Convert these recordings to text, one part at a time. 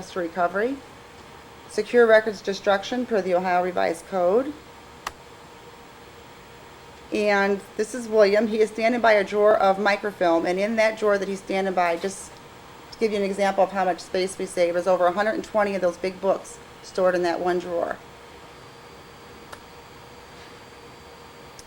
access to recovery, secure records destruction per the Ohio Revised Code. And this is William. He is standing by a drawer of microfilm, and in that drawer that he's standing by, just to give you an example of how much space we save, there's over 120 of those big books stored in that one drawer.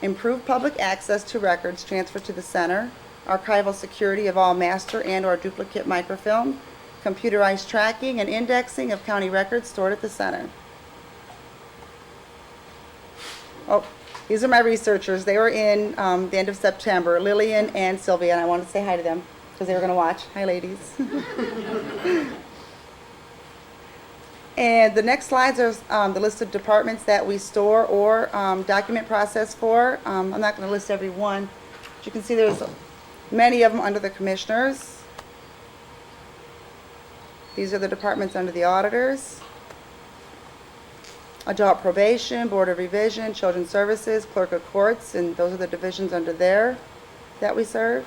Improved public access to records transferred to the center, archival security of all master and or duplicate microfilm, computerized tracking and indexing of county records stored at the center. Oh, these are my researchers. They were in the end of September, Lillian and Sylvia, and I wanted to say hi to them because they were going to watch. Hi, ladies. And the next slides are the list of departments that we store or document process for. I'm not going to list every one. But you can see there's many of them under the commissioners. These are the departments under the auditors. Adult probation, board of revision, children's services, clerk of courts, and those are the divisions under there that we serve.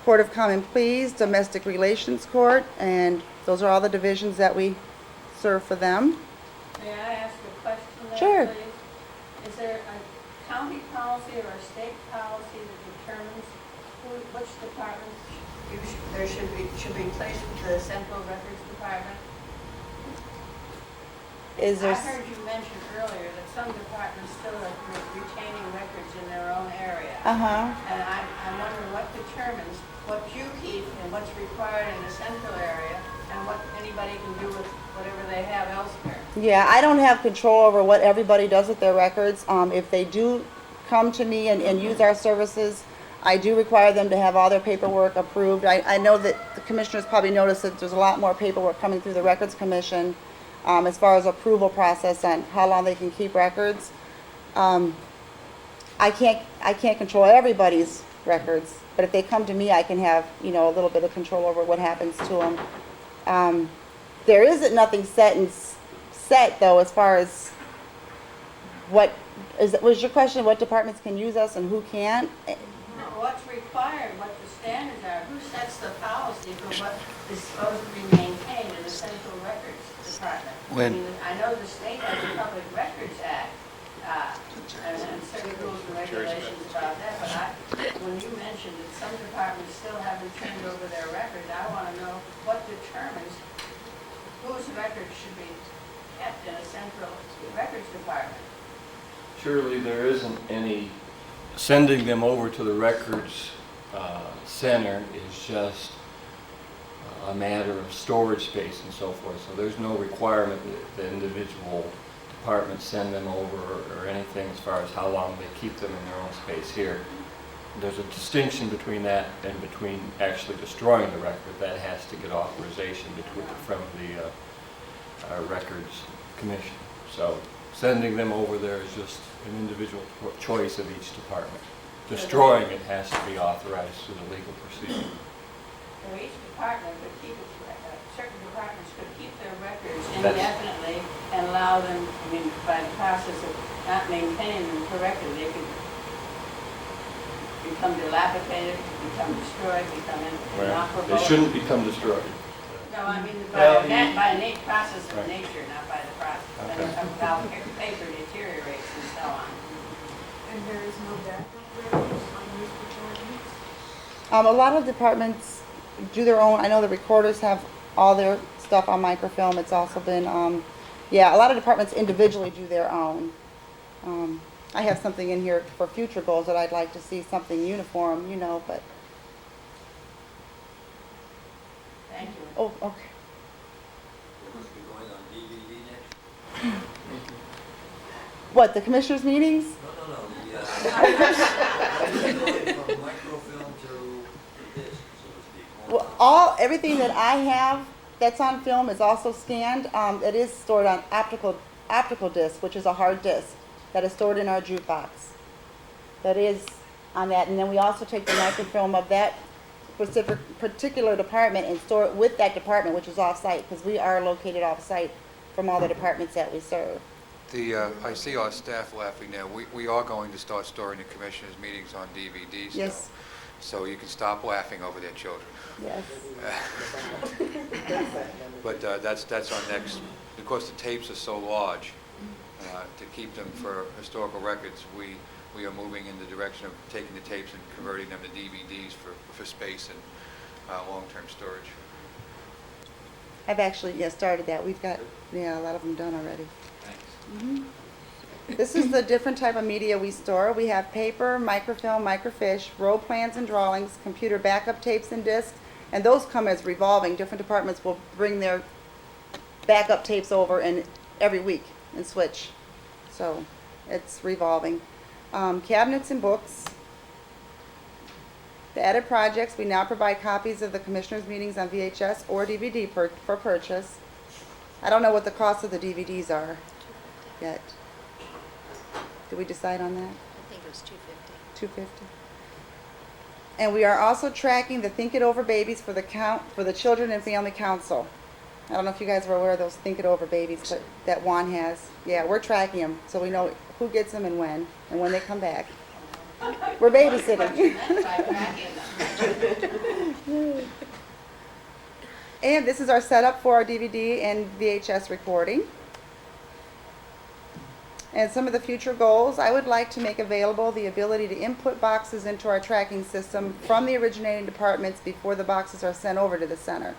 Court of Common Pleas, domestic relations court, and those are all the divisions that we serve for them. May I ask a question there, Sure. please? Is there a county policy or a state policy that determines which department should be placed with the central records department? Is there I heard you mention earlier that some departments still are retaining records in their own area. And I'm wondering what determines what you keep and what's required in the central area and what anybody can do with whatever they have elsewhere. Yeah, I don't have control over what everybody does with their records. If they do come to me and use our services, I do require them to have all their paperwork approved. I know that the commissioners probably noticed that there's a lot more paperwork coming through the Records Commission as far as approval process on how long they can keep records. I can't control everybody's records, but if they come to me, I can have, a little bit of control over what happens to them. There isn't nothing set though, as far as was your question, what departments can use us and who can't? What's required, what the standards are, who sets the policy for what is supposed to be maintained in the central records department? I know the state has a Public Records Act, and certain rules and regulations about that, but when you mentioned that some departments still haven't turned over their records, I want to know what determines whose records should be kept in a central records department. Surely there isn't any. Sending them over to the records center is just a matter of storage space and so forth. So there's no requirement that the individual departments send them over or anything as far as how long they keep them in their own space here. There's a distinction between that and between actually destroying the record. That has to get authorization from the Records Commission. So sending them over there is just an individual choice of each department. Destroying it has to be authorized through the legal procedure. So each department could keep certain departments could keep their records indefinitely and allow them, by the process of not maintaining them correctly, they could become dilapidated, become destroyed, become inoperable. They shouldn't become destroyed. No, I mean by an innate process of nature, not by the process. Okay. How paper deteriorates and so on. And there is no backup records on these departments? A lot of departments do their own. I know the recorders have all their stuff on microfilm. It's also been, a lot of departments individually do their own. I have something in here for future goals that I'd like to see something uniform, but. Thank you. Oh, okay. It must be going on DVD next. What, the commissioners' meetings? No. From microfilm to disc, so to speak. Everything that I have that's on film is also scanned. It is stored on optical disc, which is a hard disc that is stored in our jukebox. That is on that, and then we also take the microfilm of that particular department and store it with that department, which is off-site, because we are located off-site from all the departments that we serve. I see our staff laughing now. We are going to start storing the commissioners' meetings on DVDs. Yes. so you can stop laughing over their children. Yes. But that's our next, because the tapes are so large, to keep them for historical records, we are moving in the direction of taking the tapes and converting them to DVDs for space and long-term storage. I've actually, started that. We've got, a lot of them done already. Thanks. This is the different type of media we store. We have paper, microfilm, microfiche, roll plans and drawings, computer backup tapes and discs, and those come as revolving. Different departments will bring their backup tapes over and every week and switch. So it's revolving. Cabinets and books. The added projects, we now provide copies of the commissioners' meetings on VHS or DVD for purchase. I don't know what the cost of the DVDs are yet. Did we decide on that? I think it was 250. $250. And we are also tracking the Think It Over babies for the Children and Family Council. I don't know if you guys were aware of those Think It Over babies, but that Juan has. Yeah, we're tracking them, so we know who gets them and when they come back. We're babysitting. What you meant by tracking them. And this is our setup for our DVD and VHS recording. And some of the future goals, I would like to make available the ability to input boxes into our tracking system from the originating departments before the boxes are sent over to the center,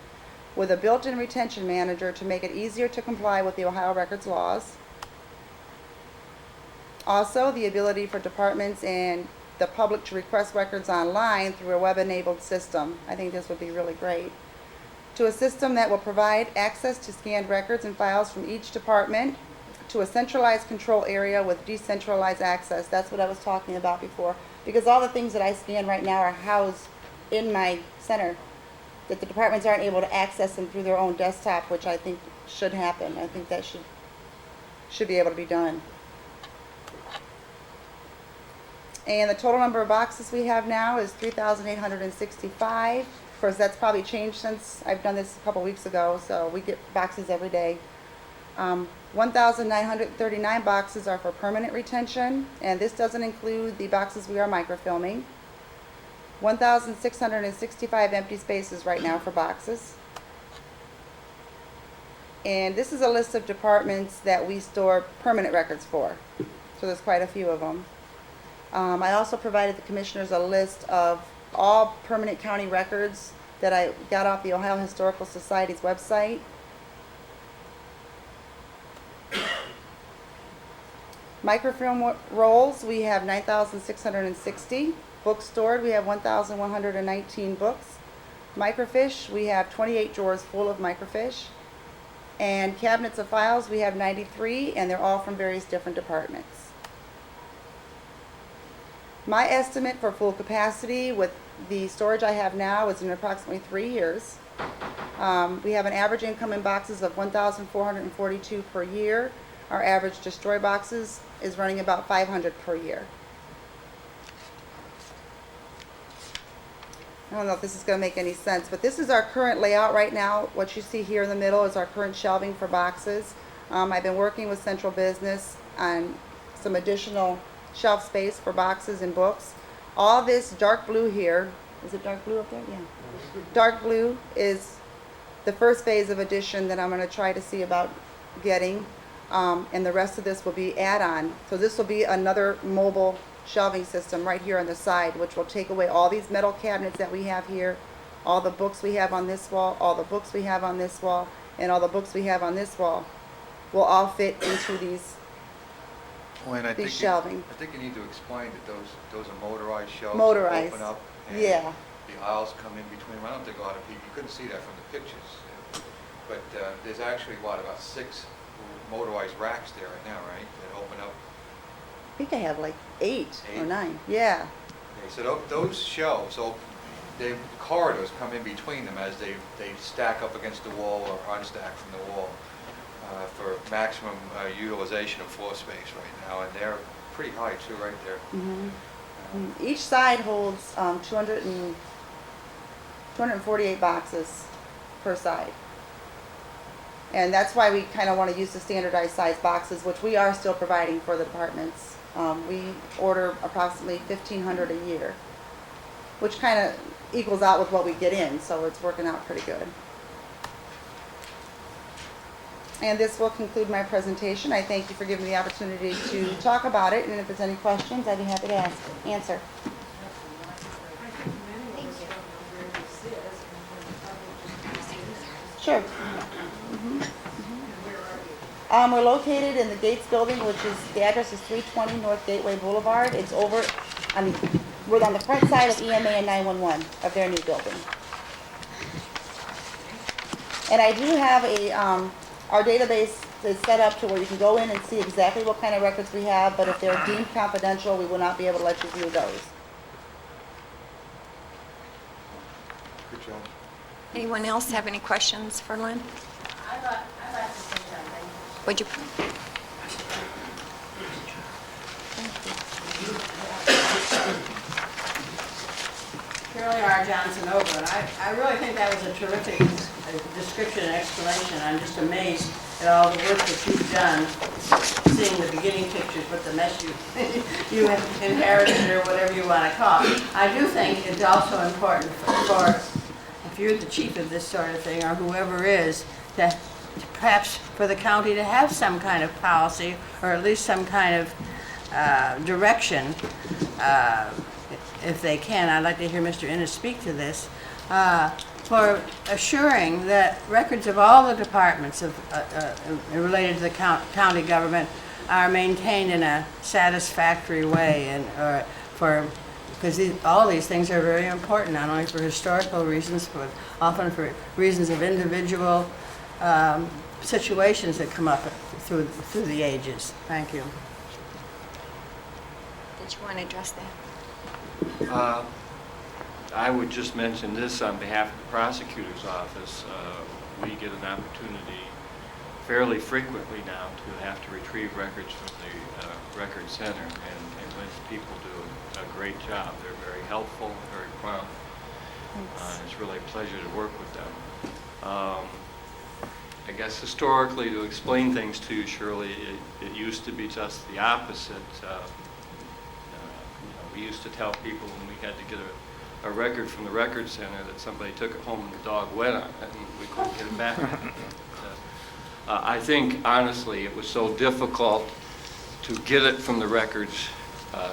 with a built-in retention manager to make it easier to comply with the Ohio Records laws. Also, the ability for departments and the public to request records online through a web-enabled system. I think this would be really great. To a system that will provide access to scanned records and files from each department, to a centralized control area with decentralized access. That's what I was talking about before. Because all the things that I scan right now are housed in my center, that the departments aren't able to access them through their own desktop, which I think should happen. I think that should be able to be done. And the total number of boxes we have now is 3,865. Of course, that's probably changed since I've done this a couple weeks ago, so we get boxes every day. 1,939 boxes are for permanent retention, and this doesn't include the boxes we are microfilming. 1,665 empty spaces right now for boxes. And this is a list of departments that we store permanent records for. So there's quite a few of them. I also provided the commissioners a list of all permanent county records that I got off the Ohio Historical Society's website. Microfilm rolls, we have 9,660. Books stored, we have 1,119 books. Microfiche, we have 28 drawers full of microfiche. And cabinets of files, we have 93, and they're all from various different departments. My estimate for full capacity with the storage I have now is in approximately 3 years. We have an average income in boxes of 1,442 per year. Our average destroy boxes is running about 500 per year. I don't know if this is going to make any sense, but this is our current layout right now. What you see here in the middle is our current shelving for boxes. I've been working with Central Business on some additional shelf space for boxes and books. All this dark blue here, is it dark blue up there? Yeah. Dark blue is the first phase of addition that I'm going to try to see about getting. And the rest of this will be add-on. So this will be another mobile shelving system right here on the side, which will take away all these metal cabinets that we have here, all the books we have on this wall, all the books we have on this wall, and all the books we have on this wall will all fit into these shelving. I think you need to explain that those are motorized shelves. Motorized. That open up and Yeah. the aisles come in between them. I don't think a lot of people, you couldn't see that from the pictures. But there's actually, about 6 motorized racks there right now, right? That open up. I think I have like 8 or 8? 9. Yeah. Okay, so those shelves, the corridors come in between them as they stack up against the wall or unstack from the wall for maximum utilization of floor space right now. And they're pretty high too, right there. Each side holds 248 boxes per side. And that's why we kind of want to use the standardized size boxes, which we are still providing for the departments. We order approximately 1,500 a year. which kind of equals out with what we get in, so it's working out pretty good. And this will conclude my presentation. I thank you for giving me the opportunity to talk about it, and if there's any questions, I'd be happy to answer. I think many of us don't know where this is, and when the public just sees Sure. and where are you? We're located in the Gates building, which is, the address is 320 North Gateway Boulevard. It's over, we're on the front side of EMA and 911 of their new building. And I do have our database is set up to where you can go in and see exactly what kind of records we have, but if they're deemed confidential, we will not be able to let you view those. Good job. Anyone else have any questions for Lynn? I'd like to say something. Would you? Shirley R. Johnson Oberlin. I really think that was a terrific description and explanation. I'm just amazed at all the work that you've done, seeing the beginning pictures with the mess you inherited or whatever you want to call it. I do think it's also important for if you're the chief of this sort of thing or whoever is, to perhaps for the county to have some kind of policy or at least some kind of direction, if they can. I'd like to hear Mr. Innes speak to this, for assuring that records of all the departments related to the county government are maintained in a satisfactory way, and because all these things are very important, not only for historical reasons, but often for reasons of individual situations that come up through the ages. Thank you. Did you want to address that? I would just mention this on behalf of the prosecutor's office. We get an opportunity fairly frequently now to have to retrieve records from the record center, and Lynn's people do a great job. They're very helpful, very prompt. It's really a pleasure to work with them. I guess historically, to explain things to you, Shirley, it used to be just the opposite. We used to tell people when we had to get a record from the record center that somebody took it home and the dog wet on it and we couldn't get it back. I think, honestly, it was so difficult to get it from the records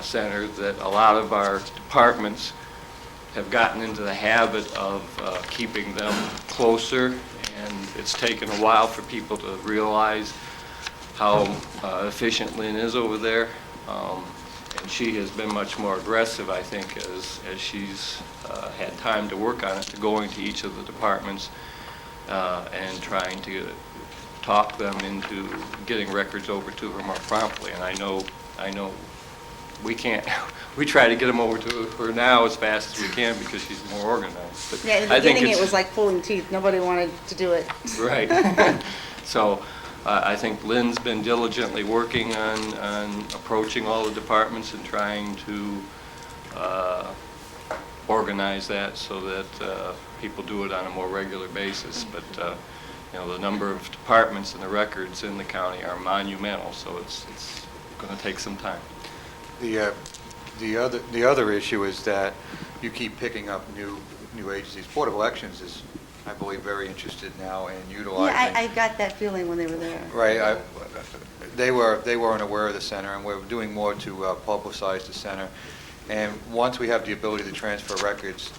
center that a lot of our departments have gotten into the habit of keeping them closer, and it's taken a while for people to realize how efficient Lynn is over there. And she has been much more aggressive, I think, as she's had time to work on it, to going to each of the departments and trying to talk them into getting records over to her more promptly. And I know we can't, we try to get them over to her now as fast as we can because she's more organized. But Yeah, in the I think beginning it was like pulling teeth. Nobody wanted to do it. Right. So I think Lynn's been diligently working on approaching all the departments and trying to organize that so that people do it on a more regular basis. But the number of departments and the records in the county are monumental, so it's going to take some time. The other issue is that you keep picking up new agencies. Board of Elections is, I believe, very interested now in utilizing. Yeah, I got that feeling when they were there. Right. They weren't aware of the center, and we're doing more to publicize the center. And once we have the ability to transfer records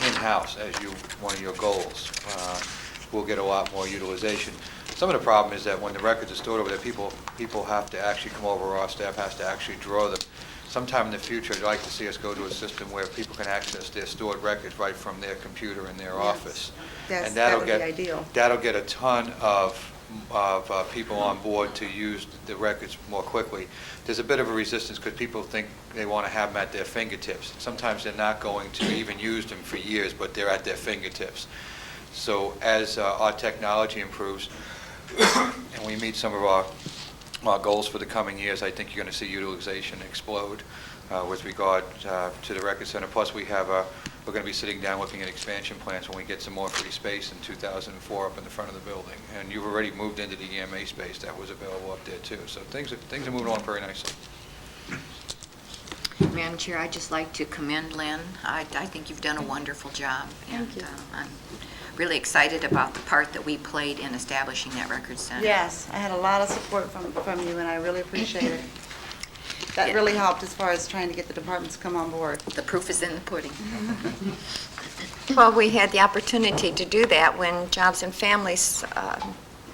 in-house, as one of your goals, we'll get a lot more utilization. Some of the problem is that when the records are stored over there, people have to actually come over, or our staff has to actually draw them. Sometime in the future, I'd like to see us go to a system where people can access their stored records right from their computer in their office. Yes, And that would be ideal. That'll get a ton of people on board to use the records more quickly. There's a bit of a resistance because people think they want to have them at their fingertips. Sometimes they're not going to even use them for years, but they're at their fingertips. So as our technology improves and we meet some of our goals for the coming years, I think you're going to see utilization explode with regard to the record center. Plus, we're going to be sitting down looking at expansion plans when we get some more free space in 2004 up in the front of the building. And you've already moved into the EMA space that was available up there too. So things are moving along very nicely. Madam Chair, I'd just like to commend Lynn. I think you've done a wonderful job. Thank you. I'm really excited about the part that we played in establishing that record center. Yes, I had a lot of support from you, and I really appreciate it. That really helped as far as trying to get the departments to come on board. The proof is in the pudding. Well, we had the opportunity to do that when Jobs and Families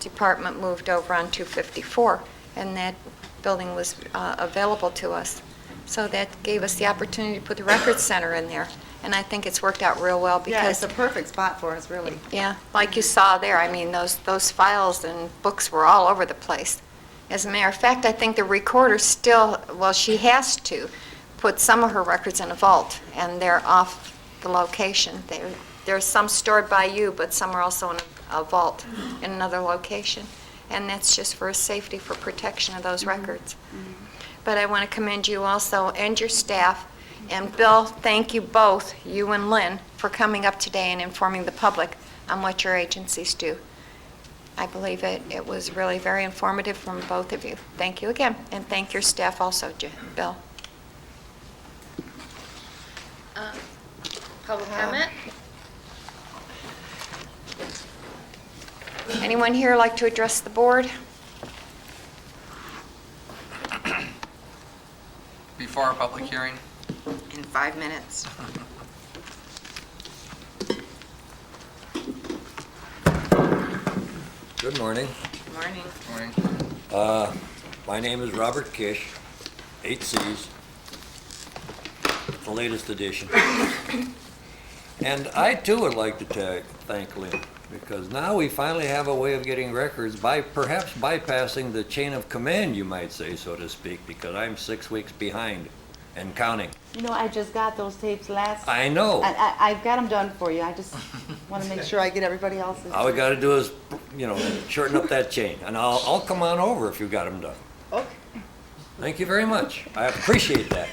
Department moved over on 254, and that building was available to us. So that gave us the opportunity to put the Record Center in there, and I think it's worked out real well Yeah, it's because, a perfect spot for us, really. yeah, like you saw there, I mean, those files and books were all over the place. As a matter of fact, I think the recorder still, well, she has to put some of her records in a vault, and they're off the location. There's some stored by you, but some are also in a vault in another location, and that's just for safety, for protection of those records. But I want to commend you also and your staff. And Bill, thank you both, you and Lynn, for coming up today and informing the public on what your agencies do. I believe it was really very informative from both of you. Thank you again, and thank your staff also, Bill. Public comment? Anyone here like to address the board? Before our public hearing, In 5 minutes. Good morning. Morning. morning. My name is Robert Kish, 8 C's, the latest edition. And I too would like to thank Lynn, because now we finally have a way of getting records by perhaps bypassing the chain of command, you might say, so to speak, because I'm 6 weeks behind and counting. You know, I just got those tapes last. I know. I've got them done for you. I just want to make sure I get everybody else's. All we gotta do is, shorten up that chain, and I'll come on over if you got them done. Okay. Thank you very much. I appreciate that.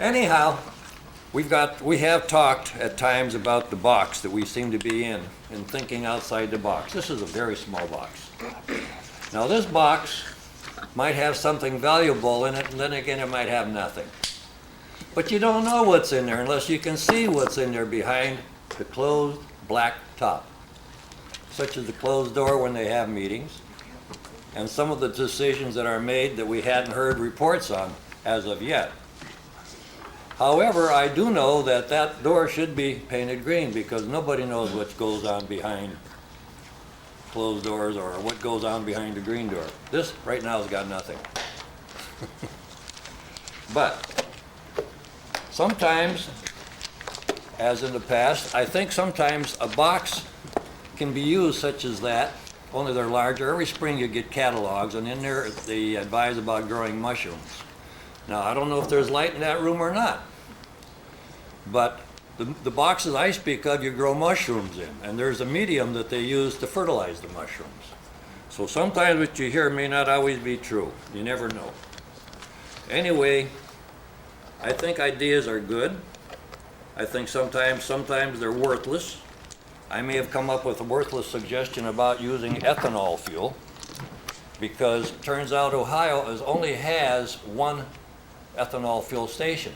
Anyhow, we have talked at times about the box that we seem to be in and thinking outside the box. This is a very small box. Now, this box might have something valuable in it, and then again, it might have nothing. But you don't know what's in there unless you can see what's in there behind the closed black top, such as the closed door when they have meetings, and some of the decisions that are made that we hadn't heard reports on as of yet. However, I do know that that door should be painted green, because nobody knows what goes on behind closed doors or what goes on behind the green door. This right now has got nothing. But sometimes, as in the past, I think sometimes a box can be used such as that, only they're larger. Every spring you get catalogs, and in there they advise about growing mushrooms. Now, I don't know if there's light in that room or not, but the boxes I speak of, you grow mushrooms in, and there's a medium that they use to fertilize the mushrooms. So sometimes what you hear may not always be true. You never know. Anyway, I think ideas are good. I think sometimes they're worthless. I may have come up with a worthless suggestion about using ethanol fuel, because it turns out Ohio only has one ethanol fuel station.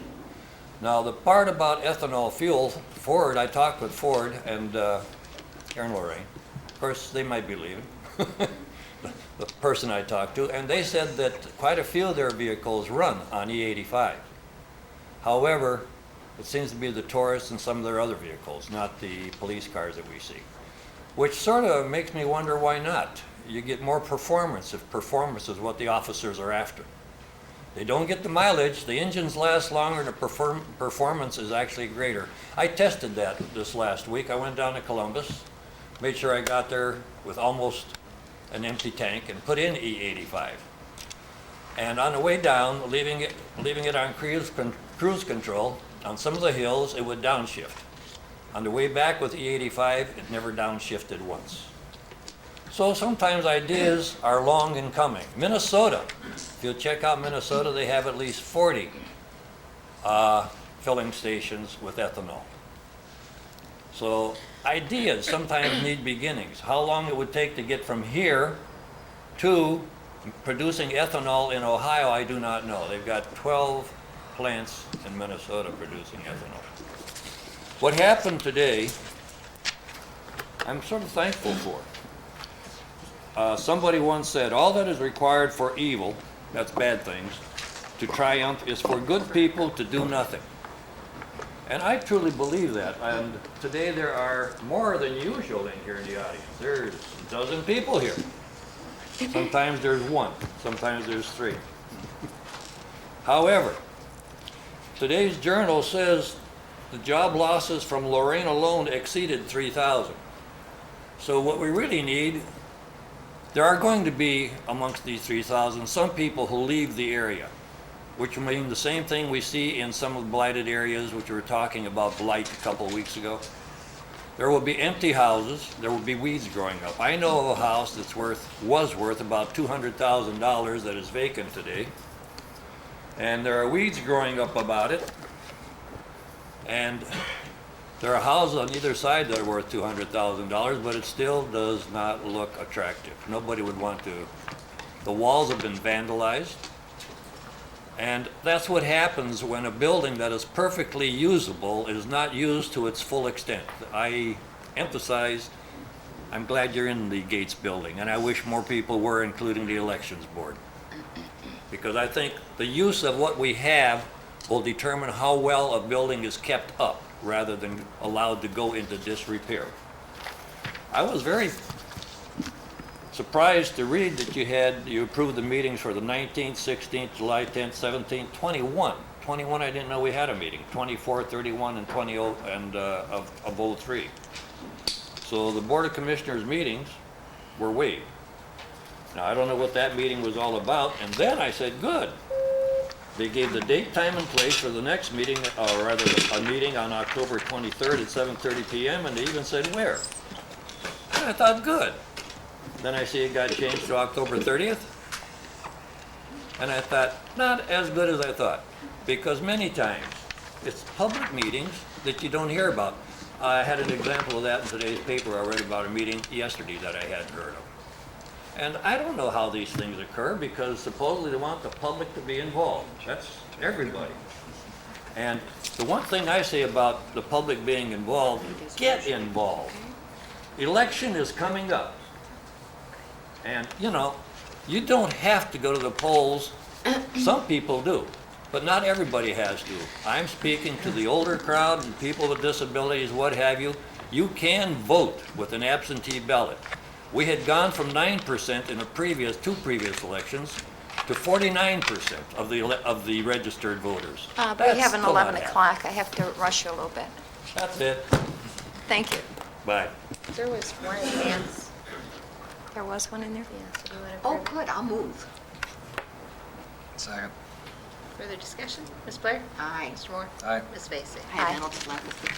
Now, the part about ethanol fuel, Ford, I talked with Ford and Aaron Lorain. Of course, they might be leaving, the person I talked to, and they said that quite a few of their vehicles run on E85. However, it seems to be the tourists and some of their other vehicles, not the police cars that we see, which sort of makes me wonder why not. You get more performance if performance is what the officers are after. They don't get the mileage, the engines last longer, the performance is actually greater. I tested that this last week. I went down to Columbus, made sure I got there with almost an empty tank, and put in E85. And on the way down, leaving it on cruise control, on some of the hills, it would downshift. On the way back with E85, it never downshifted once. So sometimes ideas are long in coming. Minnesota, if you check out Minnesota, they have at least 40 filling stations with ethanol. So ideas sometimes need beginnings. How long it would take to get from here to Producing ethanol in Ohio, I do not know. They've got 12 plants in Minnesota producing ethanol. What happened today, I'm sort of thankful for. Somebody once said, all that is required for evil, that's bad things, to triumph is for good people to do nothing. And I truly believe that. And today there are more than usual in here in the audience. There's a dozen people here. Sometimes there's one, sometimes there's three. However, today's journal says the job losses from Lorain alone exceeded 3,000. So what we really need, there are going to be amongst these 3,000 some people who leave the area, which will mean the same thing we see in some of the blighted areas, which we were talking about blight a couple of weeks ago. There will be empty houses, there will be weeds growing up. I know of a house that's was worth about $200,000 that is vacant today. And there are weeds growing up about it. And there are houses on either side that are worth $200,000, but it still does not look attractive. Nobody would want to. The walls have been vandalized. And that's what happens when a building that is perfectly usable is not used to its full extent. I emphasize, I'm glad you're in the Gates building, and I wish more people were, including the elections board. Because I think the use of what we have will determine how well a building is kept up, rather than allowed to go into disrepair. I was very surprised to read that you approved the meetings for the 19th, 16th, July 10th, 17th, 21. 21, I didn't know we had a meeting. 24, 31, and 20 of 03. So the Board of Commissioners meetings were waived. Now, I don't know what that meeting was all about, and then I said, good. They gave the date, time, and place for the next meeting, or rather a meeting on October 23rd at 7:30 p.m., and they even said where. And I thought, good. Then I see it got changed to October 30th. And I thought, not as good as I thought. Because many times, it's public meetings that you don't hear about. I had an example of that in today's paper. I read about a meeting yesterday that I hadn't heard of. And I don't know how these things occur, because supposedly they want the public to be involved. That's everybody. And the one thing I say about the public being involved, get involved. Election is coming up. And, you don't have to go to the polls. Some people do, but not everybody has to. I'm speaking to the older crowd and people with disabilities, what have you. You can vote with an absentee ballot. We had gone from 9% in two previous elections to 49% of the registered voters. We have an still not 11 happening. o'clock. I have to rush you a little bit. That's it. Thank you. Bye. There was one dance. There was one in there? Yeah, so do you want to? Oh, good, I'll move. Second. Further discussion? Ms. Blair? Aye. Mr. Moore? Aye. Ms. Vacy? I have mental telepathy.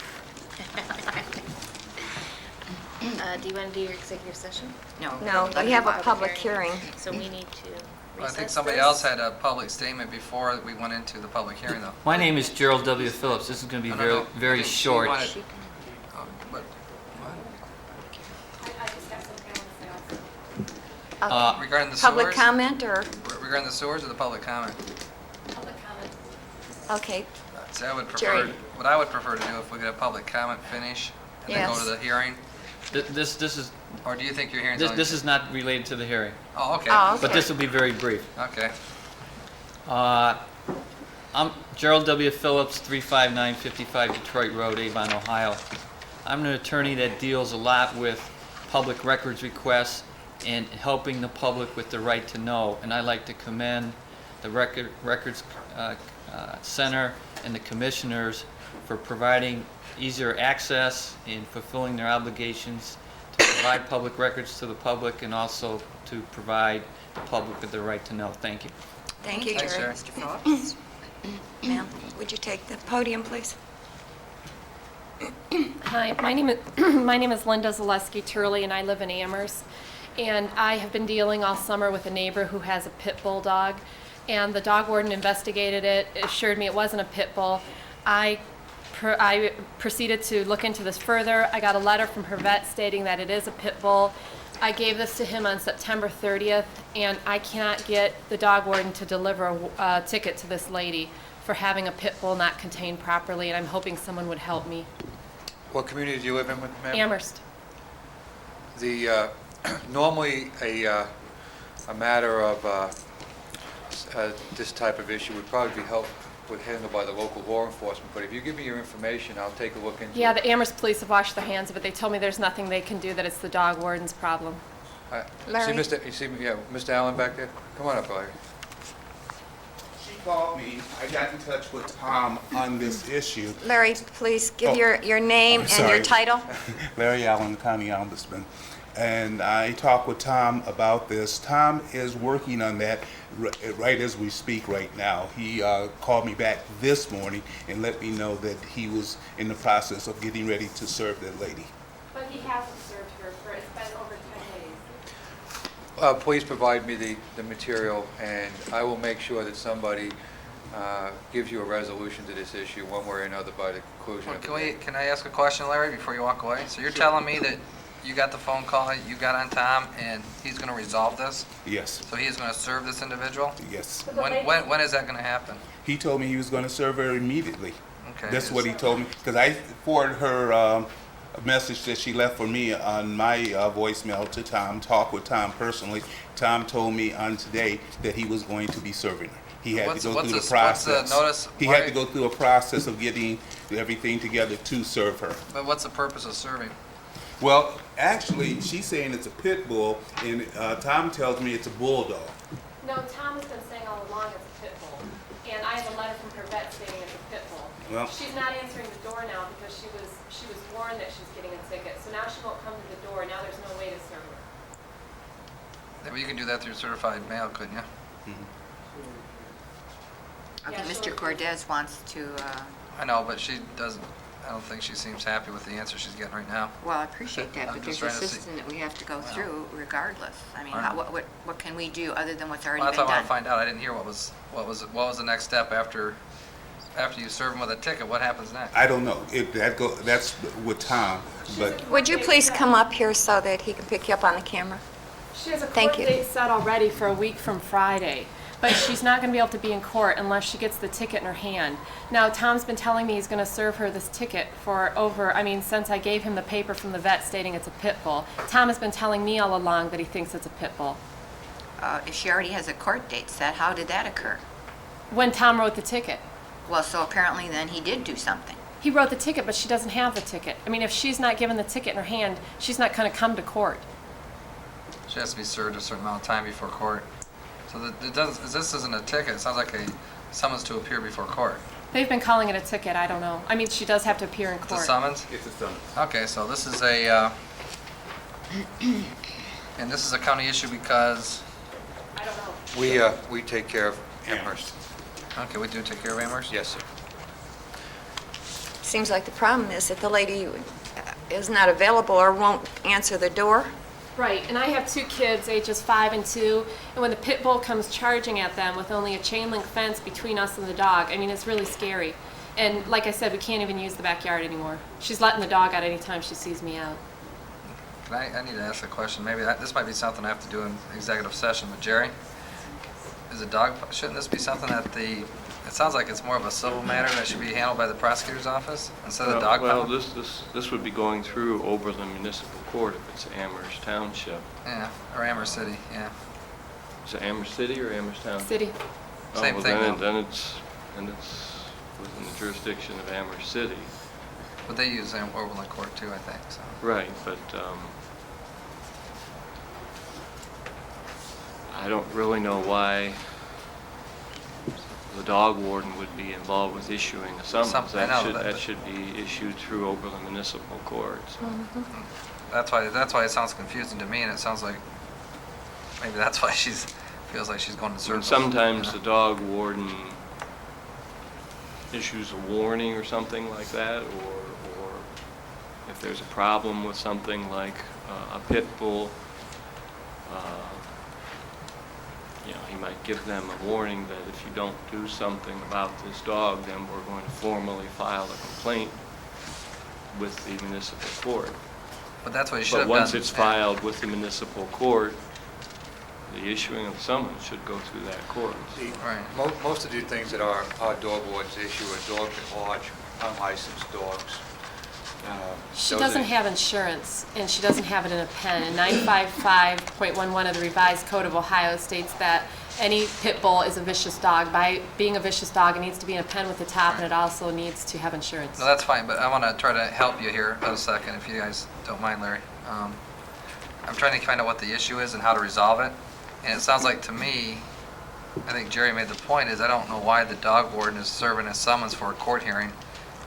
Do you want to do your executive session? No. No, we have a public hearing. So we need to Well, I think recess somebody this. else had a public statement before we went into the public hearing, though. My name is Gerald W. Phillips. This is going to be No, no, no. very I think she short. wanted- oh, but- Uh, Regarding the Public sewers? comment, or, Regarding the sewers or the public comment? okay, See, I would Jerry. prefer, what I would prefer to do if we could have public comment finish and then go Yes. to the hearing, This is or do you think your hearing's this, only? this is not related to the hearing, Oh, okay. Oh, but okay. this will be very brief. Okay. I'm Gerald W. Phillips, 35955 Detroit Road, Avon, Ohio. I'm an attorney that deals a lot with public records requests and helping the public with the right to know. And I'd like to commend the Records Center and the commissioners for providing easier access and fulfilling their obligations to provide public records to the public, and also to provide the public with the right to know. Thank you. thank you, Thanks, Jerry. Jerry. Mr. Phillips? Ma'am, would you take the podium, please? Hi, my name is Linda Zaleski Turley, and I live in Amherst. And I have been dealing all summer with a neighbor who has a pit bull dog, and the dog warden investigated it, assured me it wasn't a pit bull. I proceeded to look into this further. I got a letter from her vet stating that it is a pit bull. I gave this to him on September 30th, and I cannot get the dog warden to deliver a ticket to this lady for having a pit bull not contained properly, and I'm hoping someone would help me. What community do you live in, ma'am? Amherst. The, normally, a matter of this type of issue would probably be handled by the local law enforcement, but if you give me your information, I'll take a look into it. Yeah, the Amherst police have washed their hands of it. They told me there's nothing they can do, that it's the dog warden's problem. Larry? Mr. Allen back there? Come on up, Larry. She called me. I got in touch with Tom on this issue. Larry, please give Oh, your name I'm and sorry. your title. Larry Allen, County Ombudsman. And I talked with Tom about this. Tom is working on that right as we speak right now. He called me back this morning and let me know that he was in the process of getting ready to serve that lady. But he hasn't served her for, it's been over 10 days. Please provide me the material, and I will make sure that somebody gives you a resolution to this issue one way or another by the conclusion Well, of the day. can I ask a question, Larry, before you walk away? So you're telling me that you got the phone call, you got on Tom, and he's going to resolve this? Yes, So he is going to serve this individual? yes. When is that going to happen? He told me he was going to serve her immediately. Okay. That's what he told me, because I forwarded her a message that she left for me on my voicemail to Tom, talk with Tom personally. Tom told me on today that he was going to be serving her. He had to go through the process. What's the notice? He had to go through a process of getting everything together to serve her. But what's the purpose of serving? Well, actually, she's saying it's a pit bull, and Tom tells me it's a bulldog. No, Tom has been saying all along it's a pit bull. And I have a letter from her vet stating it's a pit bull. Well- She's not answering the door now because she was warned that she's getting a ticket. So now she won't come to the door. Now there's no way to serve her. Yeah, but you can do that through certified mail, couldn't you? Okay, Yeah, Mr. sure. Cordez wants to, I know, but she doesn't, I don't think she seems happy with the answer she's getting right now. well, I appreciate that, I'm but just there's a trying to see- system that we have to go through regardless. I mean, All right. what can we do other than what's already Well, been that's what I done? want to find out. I didn't hear what was the next step after you serve him with a ticket. What happens next? I don't know. That's with Tom, but Would you please come up here so that he can pick you up on the camera? She has a Thank court you. date set already for a week from Friday, but she's not going to be able to be in court unless she gets the ticket in her hand. Now, Tom's been telling me he's going to serve her this ticket for since I gave him the paper from the vet stating it's a pit bull. Tom has been telling me all along that he thinks it's a pit bull. If she already has a court date set, how did that occur? When Tom wrote the ticket. Well, so apparently then he did do something. He wrote the ticket, but she doesn't have the ticket. I mean, if she's not given the ticket in her hand, she's not going to come to court. She has to be served a certain amount of time before court. So this isn't a ticket. It sounds like a summons to appear before court. They've been calling it a ticket. I don't know. I mean, she does have to appear in It's a court. summons? it's a summons. Okay, so this is a, and this is a county issue because, I don't know. We take care of Amherst. okay, we do take care of Amherst? Yes, sir. Seems like the problem is that the lady is not available or won't answer the door. Right, and I have two kids, ages 5 and 2, and when the pit bull comes charging at them with only a chain link fence between us and the dog, I mean, it's really scary. And like I said, we can't even use the backyard anymore. She's letting the dog out anytime she sees me out. I need to ask a question. Maybe this might be something I have to do in executive session, but Jerry, shouldn't this be something that it sounds like it's more of a civil matter that should be handled by the prosecutor's office instead of the dog Well, pound? this would be going through Oberlin Municipal Court if it's Amherst Township. Yeah, or Amherst City, yeah. Is it Amherst City or Amherst Township? City. Same well, thing, then, though. then it's within the jurisdiction of Amherst City. But they use Oberlin Court too, I think, so. Right, but I don't really know why the dog warden would be involved with issuing a summons. I know, That should be issued through Oberlin Municipal Court. So. That's why it sounds confusing to me, and it sounds like maybe that's why feels like she's going to serve. And sometimes the dog warden issues a warning or something like that, or if there's a problem with something like a pit bull, he might give them a warning that if you don't do something about this dog, then we're going to formally file a complaint with the municipal court. But that's what he should But have done. once it's filed with the municipal court, the issuing of summons should go through that court. Right. Most of the things that our dog wards issue are dogs at large, unlicensed dogs. She Those doesn't are- have insurance, and she doesn't have it in a pen. And 955.11 of the revised code of Ohio states that any pit bull is a vicious dog. By being a vicious dog, it needs to be in a pen with a top, and it also needs to have insurance. No, that's fine, but I want to try to help you here for a second, if you guys don't mind, Larry. I'm trying to find out what the issue is and how to resolve it. And it sounds like to me, I think Jerry made the point, is I don't know why the dog warden is serving a summons for a court hearing,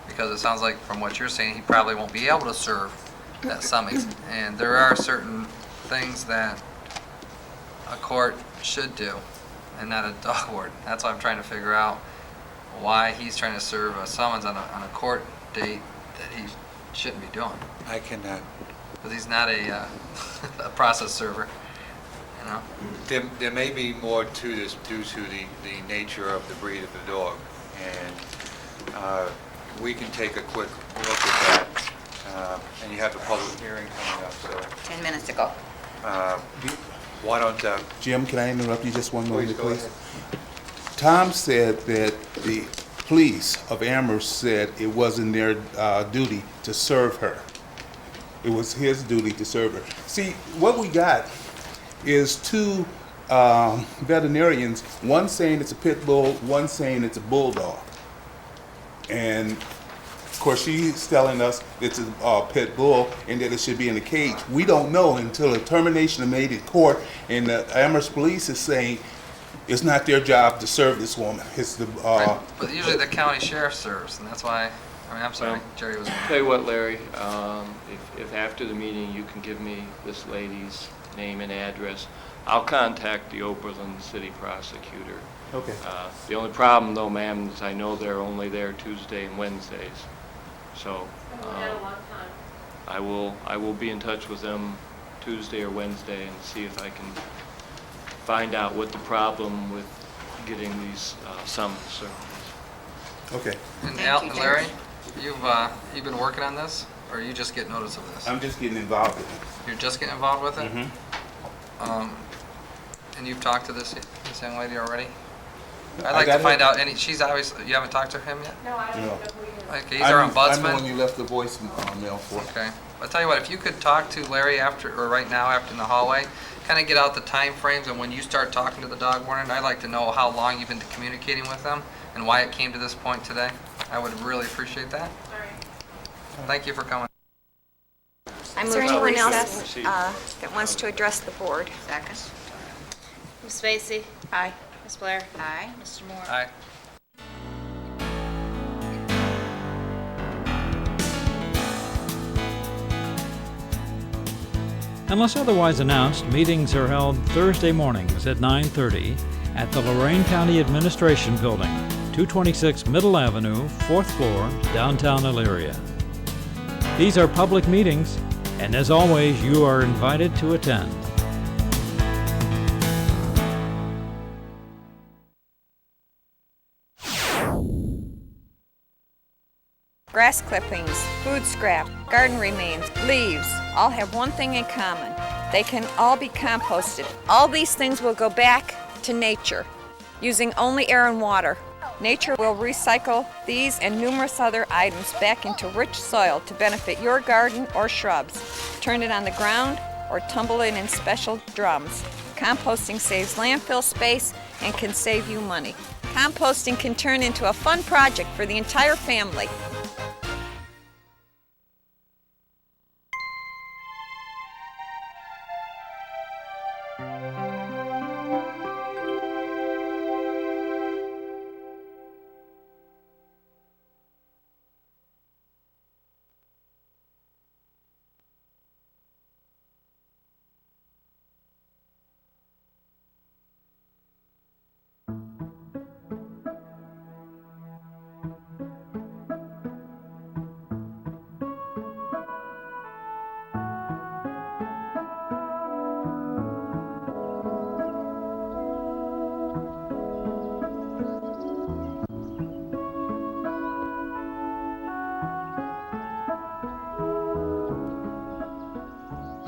because it sounds like from what you're saying, he probably won't be able to serve that summons. And there are certain things that a court should do and not a dog warden. That's why I'm trying to figure out why he's trying to serve a summons on a court date that he shouldn't be doing. I cannot. Because he's not a process server, you know? There may be more to this due to the nature of the breed of the dog. And we can take a quick look at that. And you have the public hearing coming up, so 10 minutes ago. why don't, Jim, can I interrupt you just one moment, please go please? ahead. Tom said that the police of Amherst said it wasn't their duty to serve her. It was his duty to serve her. See, what we got is two veterinarians, one saying it's a pit bull, one saying it's a bulldog. And of course, she's telling us it's a pit bull and that it should be in a cage. We don't know until a termination is made in court, and the Amherst police is saying it's not their job to serve this woman. It's the But usually the county sheriff serves, and that's why, I'm sorry, Well, Jerry was... Tell you what, Larry, if after the meeting you can give me this lady's name and address, I'll contact the Oberlin City Prosecutor. Okay. The only problem though, ma'am, is I know they're only there Tuesday and Wednesdays. So I will be in touch with them Tuesday or Wednesday and see if I can find out what the problem with getting these summons served is. Okay. And Thank you, Larry, you've been working on this, or you just get notice of this? I'm just getting involved with it. You're just getting involved with it? Mhm. And you've talked to this young lady already? I I'd like got to find her- out you haven't talked to him yet? No, I don't No. know who he is. Okay, he's our I'm the ombudsman? one you left the voice mail for. Okay. I'll tell you what, if you could talk to Larry right now after in the hallway, kind of get out the time frames and when you start talking to the dog warden, I'd like to know how long you've been communicating with them and why it came to this point today. I would really appreciate that. All right. Thank you for coming. I Is move there any anyone recess? else that wants to address the board. Second. Ms. Vacy? Aye. Ms. Blair? Aye. Mr. Moore? Aye. Unless otherwise announced, meetings are held Thursday mornings at 9:30 at the Lorain County Administration Building, 226 Middle Avenue, 4th floor, downtown Elyria. These are public meetings, and as always, you are invited to attend. Grass clippings, food scrap, garden remains, leaves all have one thing in common. They can all be composted. All these things will go back to nature using only air and water. Nature will recycle these and numerous other items back into rich soil to benefit your garden or shrubs. Turn it on the ground or tumble it in special drums. Composting saves landfill space and can save you money. Composting can turn into a fun project for the entire family.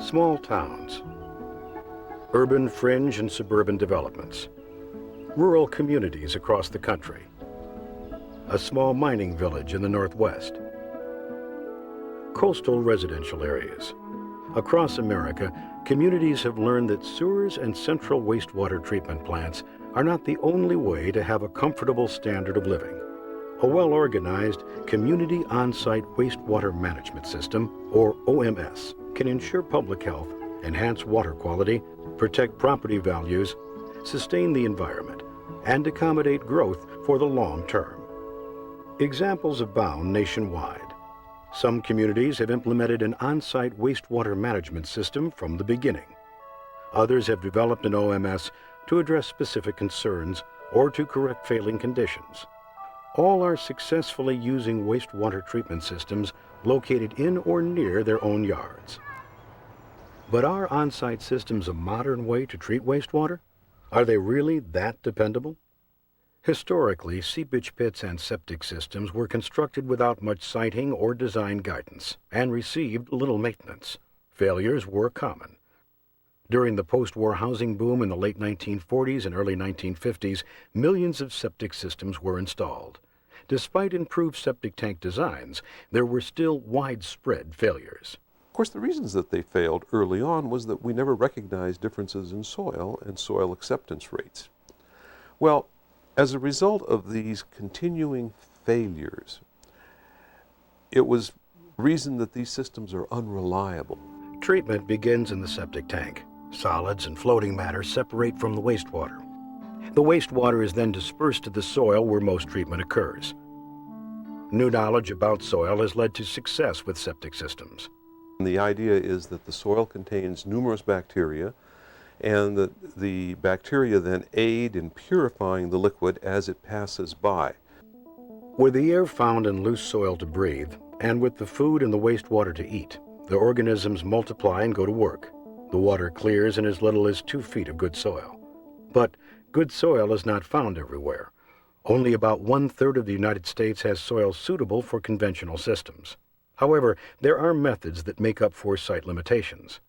Small towns, urban fringe and suburban developments, rural communities across the country, a small mining village in the Northwest, coastal residential areas. Across America, communities have learned that sewers and central wastewater treatment plants are not the only way to have a comfortable standard of living. A well-organized community on-site wastewater management system, or OMS, can ensure public health, enhance water quality, protect property values, sustain the environment, and accommodate growth for the long term. Examples abound nationwide. Some communities have implemented an on-site wastewater management system from the beginning. Others have developed an OMS to address specific concerns or to correct failing conditions. All are successfully using wastewater treatment systems located in or near their own yards. But are on-site systems a modern way to treat wastewater? Are they really that dependable? Historically, seepage pits and septic systems were constructed without much siting or design guidance and received little maintenance. Failures were common. During the post-war housing boom in the late 1940s and early 1950s, millions of septic systems were installed. Despite improved septic tank designs, there were still widespread failures. Of course, the reasons that they failed early on was that we never recognized differences in soil and soil acceptance rates. Well, as a result of these continuing failures, it was reasoned that these systems are unreliable. Treatment begins in the septic tank. Solids and floating matter separate from the wastewater. The wastewater is then dispersed to the soil where most treatment occurs. New knowledge about soil has led to success with septic systems. The idea is that the soil contains numerous bacteria, and that the bacteria then aid in purifying the liquid as it passes by. With the air found in loose soil to breathe, and with the food and the wastewater to eat, the organisms multiply and go to work. The water clears in as little as 2 feet of good soil. But good soil is not found everywhere. Only about 1/3 of the United States has soil suitable for conventional systems. However, there are methods that make up for site limitations.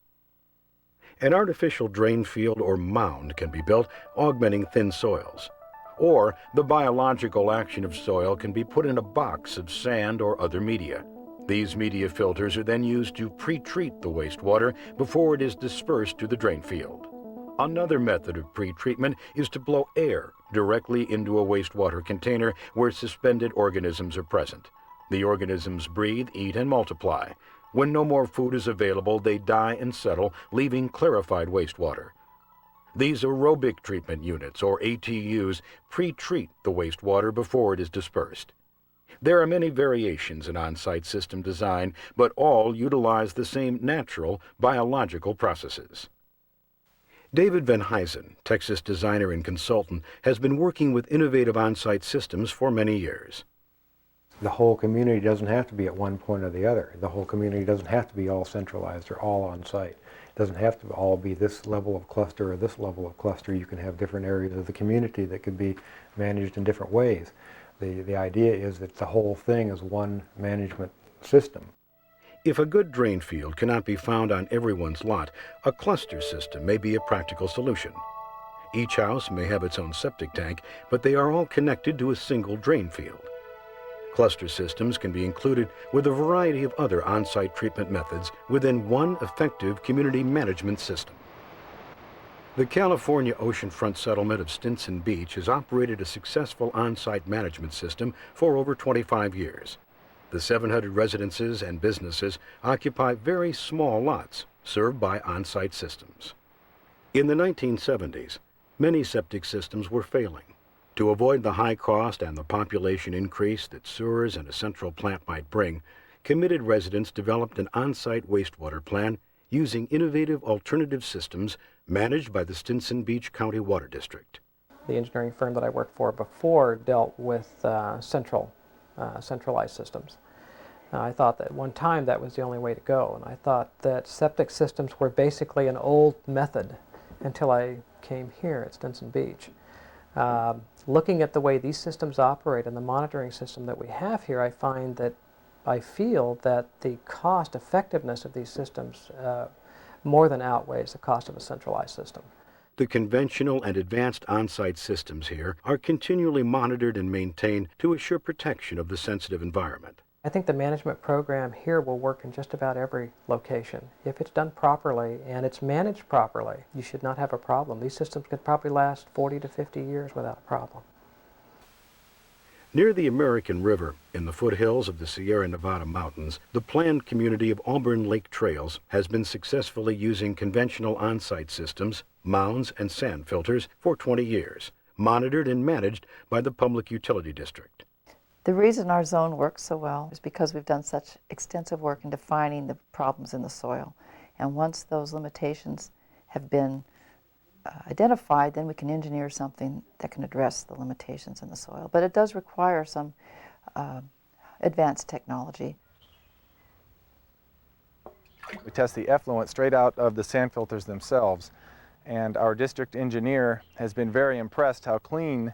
An artificial drain field or mound can be built, augmenting thin soils. Or the biological action of soil can be put in a box of sand or other media. These media filters are then used to pre-treat the wastewater before it is dispersed to the drain field. Another method of pre-treatment is to blow air directly into a wastewater container where suspended organisms are present. The organisms breathe, eat, and multiply. When no more food is available, they die and settle, leaving clarified wastewater. These aerobic treatment units, or ATUs, pre-treat the wastewater before it is dispersed. There are many variations in on-site system design, but all utilize the same natural biological processes. David Van Huysen, Texas designer and consultant, has been working with innovative on-site systems for many years. The whole community doesn't have to be at one point or the other. The whole community doesn't have to be all centralized or all on site. It doesn't have to all be this level of cluster or this level of cluster. You can have different areas of the community that could be managed in different ways. The idea is that the whole thing is one management system. If a good drain field cannot be found on everyone's lot, a cluster system may be a practical solution. Each house may have its own septic tank, but they are all connected to a single drain field. Cluster systems can be included with a variety of other on-site treatment methods within one effective community management system. The California oceanfront settlement of Stinson Beach has operated a successful on-site management system for over 25 years. The 700 residences and businesses occupy very small lots served by on-site systems. In the 1970s, many septic systems were failing. To avoid the high cost and the population increase that sewers and a central plant might bring, committed residents developed an on-site wastewater plan using innovative alternative systems managed by the Stinson Beach County Water District. The engineering firm that I worked for before dealt with centralized systems. I thought that at one time that was the only way to go, and I thought that septic systems were basically an old method until I came here at Stinson Beach. Looking at the way these systems operate and the monitoring system that we have here, I feel that the cost effectiveness of these systems more than outweighs the cost of a centralized system. The conventional and advanced on-site systems here are continually monitored and maintained to assure protection of the sensitive environment. I think the management program here will work in just about every location. If it's done properly and it's managed properly, you should not have a problem. These systems could probably last 40 to 50 years without a problem. Near the American River, in the foothills of the Sierra Nevada mountains, the planned community of Auburn Lake Trails has been successfully using conventional on-site systems, mounds, and sand filters for 20 years, monitored and managed by the Public Utility District. The reason our zone works so well is because we've done such extensive work in defining the problems in the soil. And once those limitations have been identified, then we can engineer something that can address the limitations in the soil. But it does require some advanced technology. We test the effluent straight out of the sand filters themselves, and our district engineer has been very impressed how clean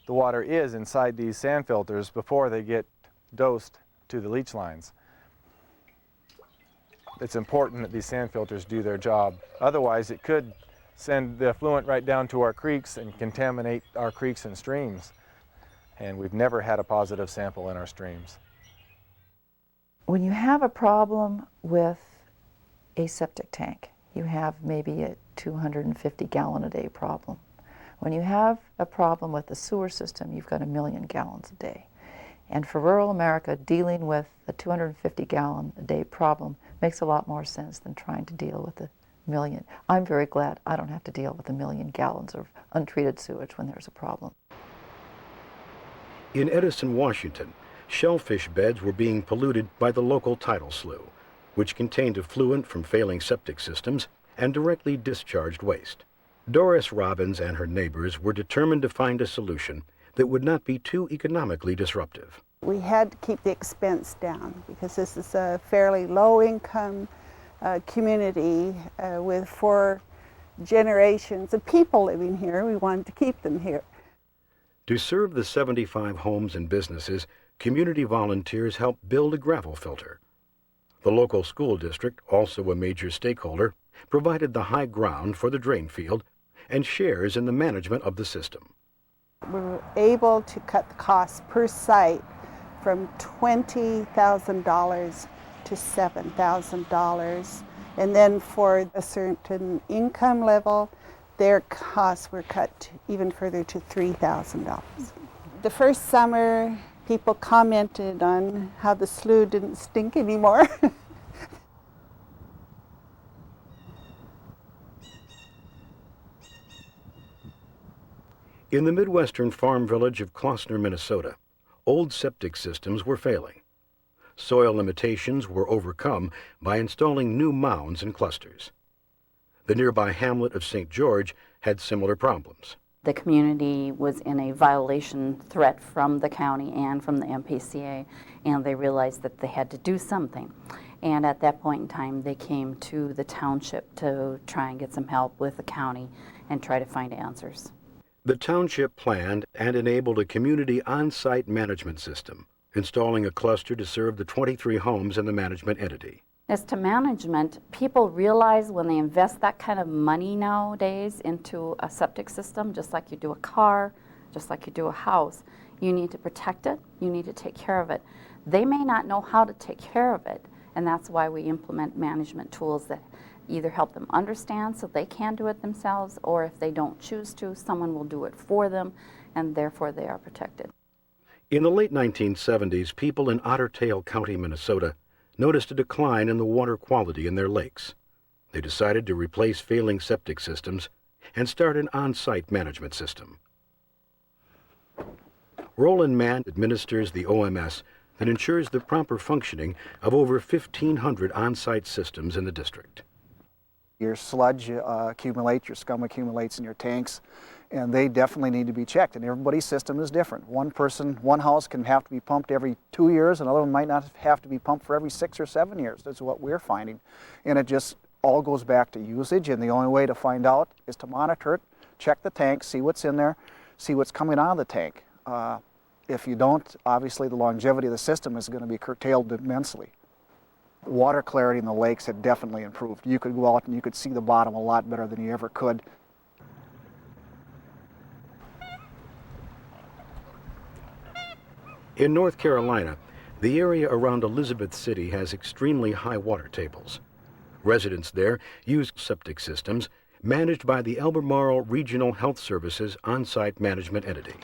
the water is inside these sand filters before they get dosed to the leach lines. It's important that these sand filters do their job. Otherwise, it could send the effluent right down to our creeks and contaminate our creeks and streams. And we've never had a positive sample in our streams. When you have a problem with a septic tank, you have maybe a 250 gallon a day problem. When you have a problem with the sewer system, you've got 1 million gallons a day. And for rural America, dealing with a 250 gallon a day problem makes a lot more sense than trying to deal with a million. I'm very glad I don't have to deal with 1 million gallons of untreated sewage when there's a problem. In Edison, Washington, shellfish beds were being polluted by the local tidal slough, which contained effluent from failing septic systems and directly discharged waste. Doris Robbins and her neighbors were determined to find a solution that would not be too economically disruptive. We had to keep the expense down because this is a fairly low-income community with 4 generations of people living here. We wanted to keep them here. To serve the 75 homes and businesses, community volunteers helped build a gravel filter. The local school district, also a major stakeholder, provided the high ground for the drain field and shares in the management of the system. We were able to cut the cost per site from $20,000 to $7,000. And then for a certain income level, their costs were cut even further to $3,000. The first summer, people commented on how the slough didn't stink anymore. In the Midwestern farm village of Klossner, Minnesota, old septic systems were failing. Soil limitations were overcome by installing new mounds and clusters. The nearby hamlet of St. George had similar problems. The community was in a violation threat from the county and from the MPCA, and they realized that they had to do something. And at that point in time, they came to the township to try and get some help with the county and try to find answers. The township planned and enabled a community on-site management system, installing a cluster to serve the 23 homes in the management entity. As to management, people realize when they invest that kind of money nowadays into a septic system, just like you do a car, just like you do a house, you need to protect it, you need to take care of it. They may not know how to take care of it, and that's why we implement management tools that either help them understand so they can do it themselves, or if they don't choose to, someone will do it for them, and therefore they are protected. In the late 1970s, people in Otter Tail County, Minnesota, noticed a decline in the water quality in their lakes. They decided to replace failing septic systems and start an on-site management system. Roland Mann administers the OMS that ensures the proper functioning of over 1,500 on-site systems in the district. Your sludge accumulates, your scum accumulates in your tanks, and they definitely need to be checked. And everybody's system is different. One house can have to be pumped every 2 years, another one might not have to be pumped for every 6 or 7 years. That's what we're finding. And it just all goes back to usage, and the only way to find out is to monitor it, check the tank, see what's in there, see what's coming out of the tank. If you don't, obviously the longevity of the system is going to be curtailed immensely. Water clarity in the lakes had definitely improved. You could go out and you could see the bottom a lot better than you ever could. In North Carolina, the area around Elizabeth City has extremely high water tables. Residents there use septic systems managed by the Albemarle Regional Health Services on-site management entity.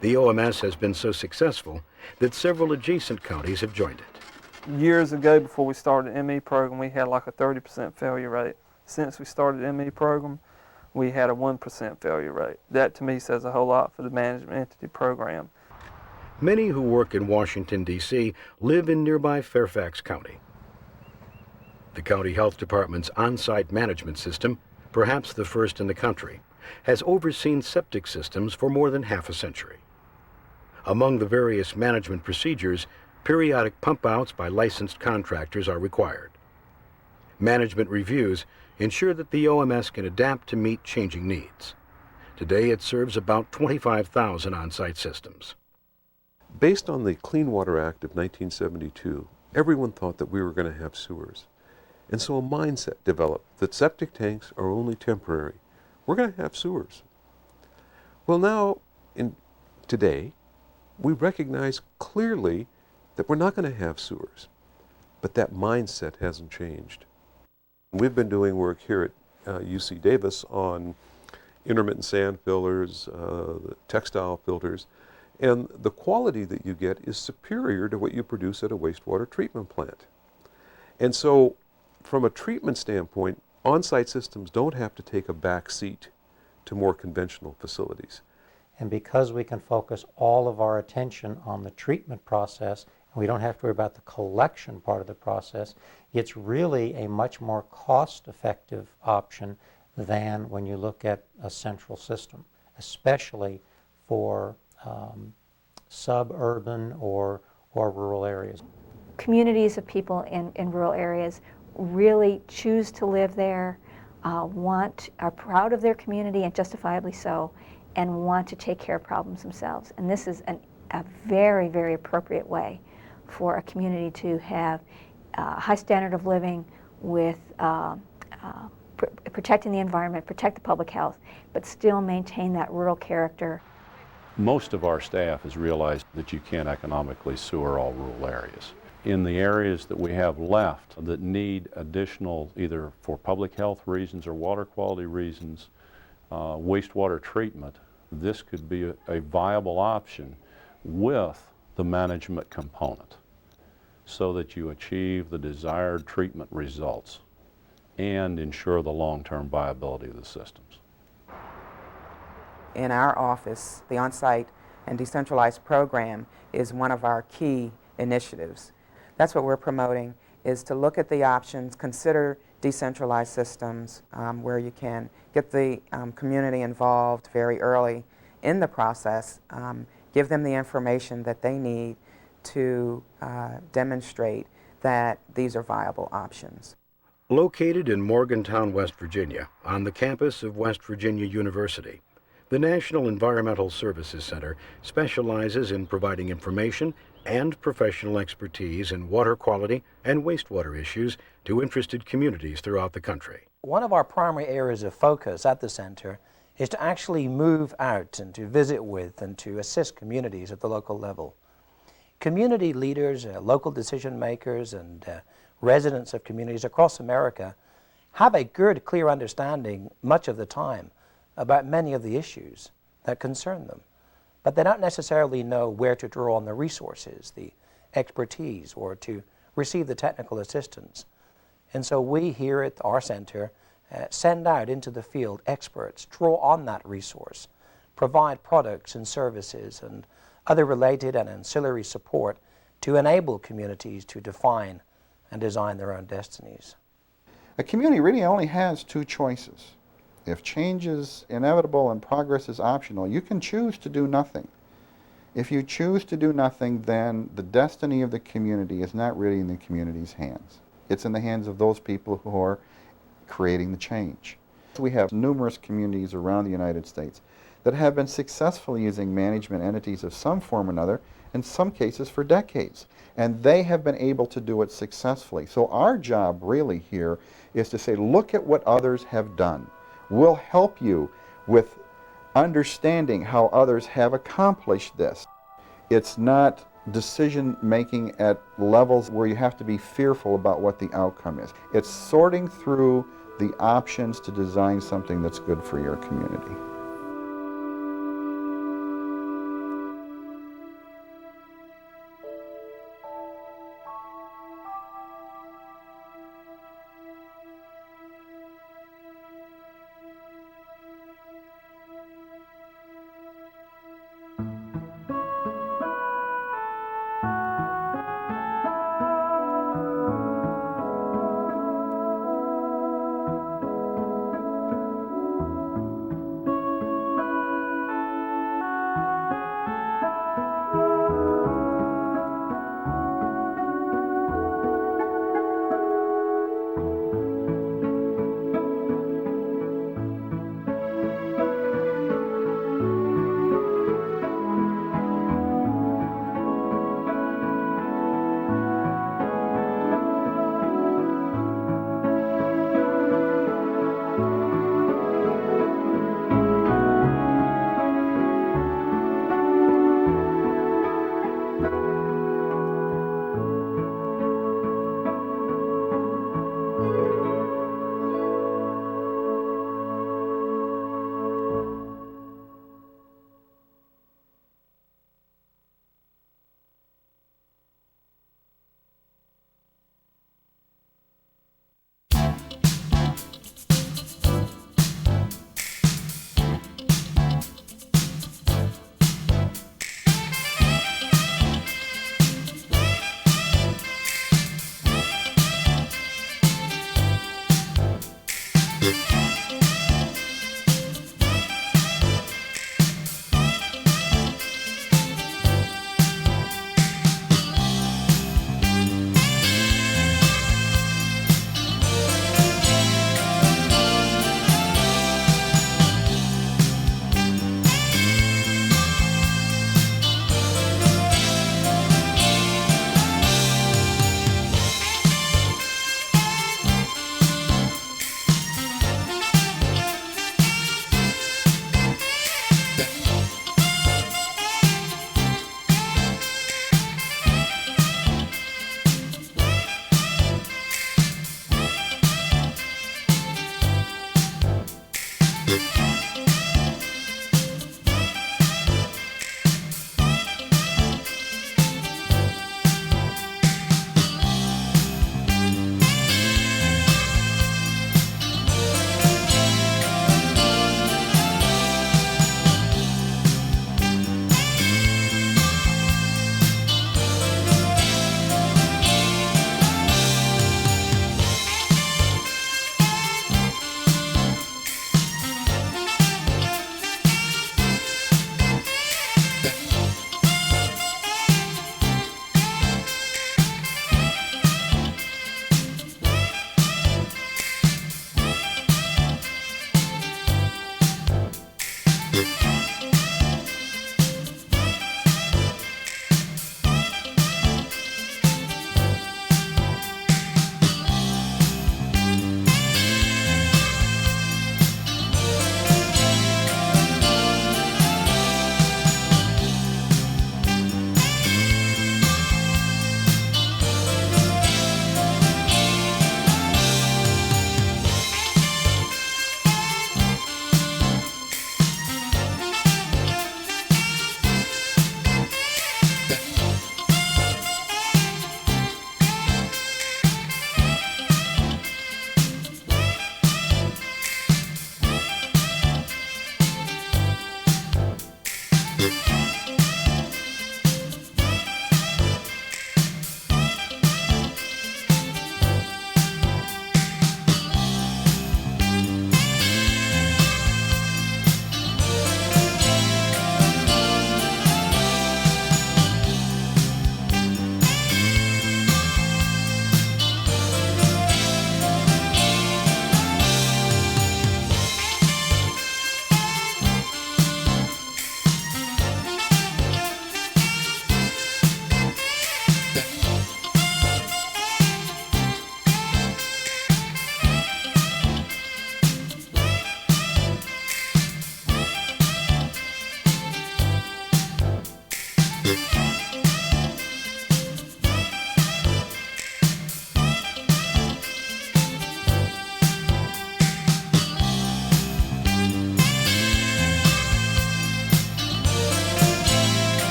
The OMS has been so successful that several adjacent counties have joined it. Years ago, before we started the ME program, we had like a 30% failure rate. Since we started the ME program, we had a 1% failure rate. That to me says a whole lot for the management entity program. Many who work in Washington, D.C. live in nearby Fairfax County. The county health department's on-site management system, perhaps the first in the country, has overseen septic systems for more than half a century. Among the various management procedures, periodic pump-outs by licensed contractors are required. Management reviews ensure that the OMS can adapt to meet changing needs. Today it serves about 25,000 on-site systems. Based on the Clean Water Act of 1972, everyone thought that we were going to have sewers. And so a mindset developed that septic tanks are only temporary. We're going to have sewers. Well, now, today, we recognize clearly that we're not going to have sewers. But that mindset hasn't changed. We've been doing work here at UC Davis on intermittent sand fillers, textile filters, and the quality that you get is superior to what you produce at a wastewater treatment plant. And so, from a treatment standpoint, on-site systems don't have to take a back seat to more conventional facilities. And because we can focus all of our attention on the treatment process, and we don't have to worry about the collection part of the process, it's really a much more cost-effective option than when you look at a central system, especially for suburban or rural areas. Communities of people in rural areas really choose to live there, are proud of their community, and justifiably so, and want to take care of problems themselves. And this is a very, very appropriate way for a community to have a high standard of living with protecting the environment, protect the public health, but still maintain that rural character. Most of our staff has realized that you can't economically sewer all rural areas. In the areas that we have left that need additional, either for public health reasons or water quality reasons, wastewater treatment, this could be a viable option with the management component so that you achieve the desired treatment results and ensure the long-term viability of the systems. In our office, the on-site and decentralized program is one of our key initiatives. That's what we're promoting, is to look at the options, consider decentralized systems where you can get the community involved very early in the process, give them the information that they need to demonstrate that these are viable options. Located in Morgantown, West Virginia, on the campus of West Virginia University, the National Environmental Services Center specializes in providing information and professional expertise in water quality and wastewater issues to interested communities throughout the country. One of our primary areas of focus at the center is to actually move out and to visit with and to assist communities at the local level. Community leaders, local decision makers, and residents of communities across America have a good, clear understanding much of the time about many of the issues that concern them. But they don't necessarily know where to draw on the resources, the expertise, or to receive the technical assistance. And so we here at our center send out into the field experts, draw on that resource, provide products and services and other related and ancillary support to enable communities to define and design their own destinies. A community really only has two choices. If change is inevitable and progress is optional, you can choose to do nothing. If you choose to do nothing, then the destiny of the community is not really in the community's hands. It's in the hands of those people who are creating the change. We have numerous communities around the United States that have been successful using management entities of some form or another, in some cases for decades. And they have been able to do it successfully. So our job really here is to say, look at what others have done. We'll help you with understanding how others have accomplished this. It's not decision making at levels where you have to be fearful about what the outcome is. It's sorting through the options to design something that's good for your community.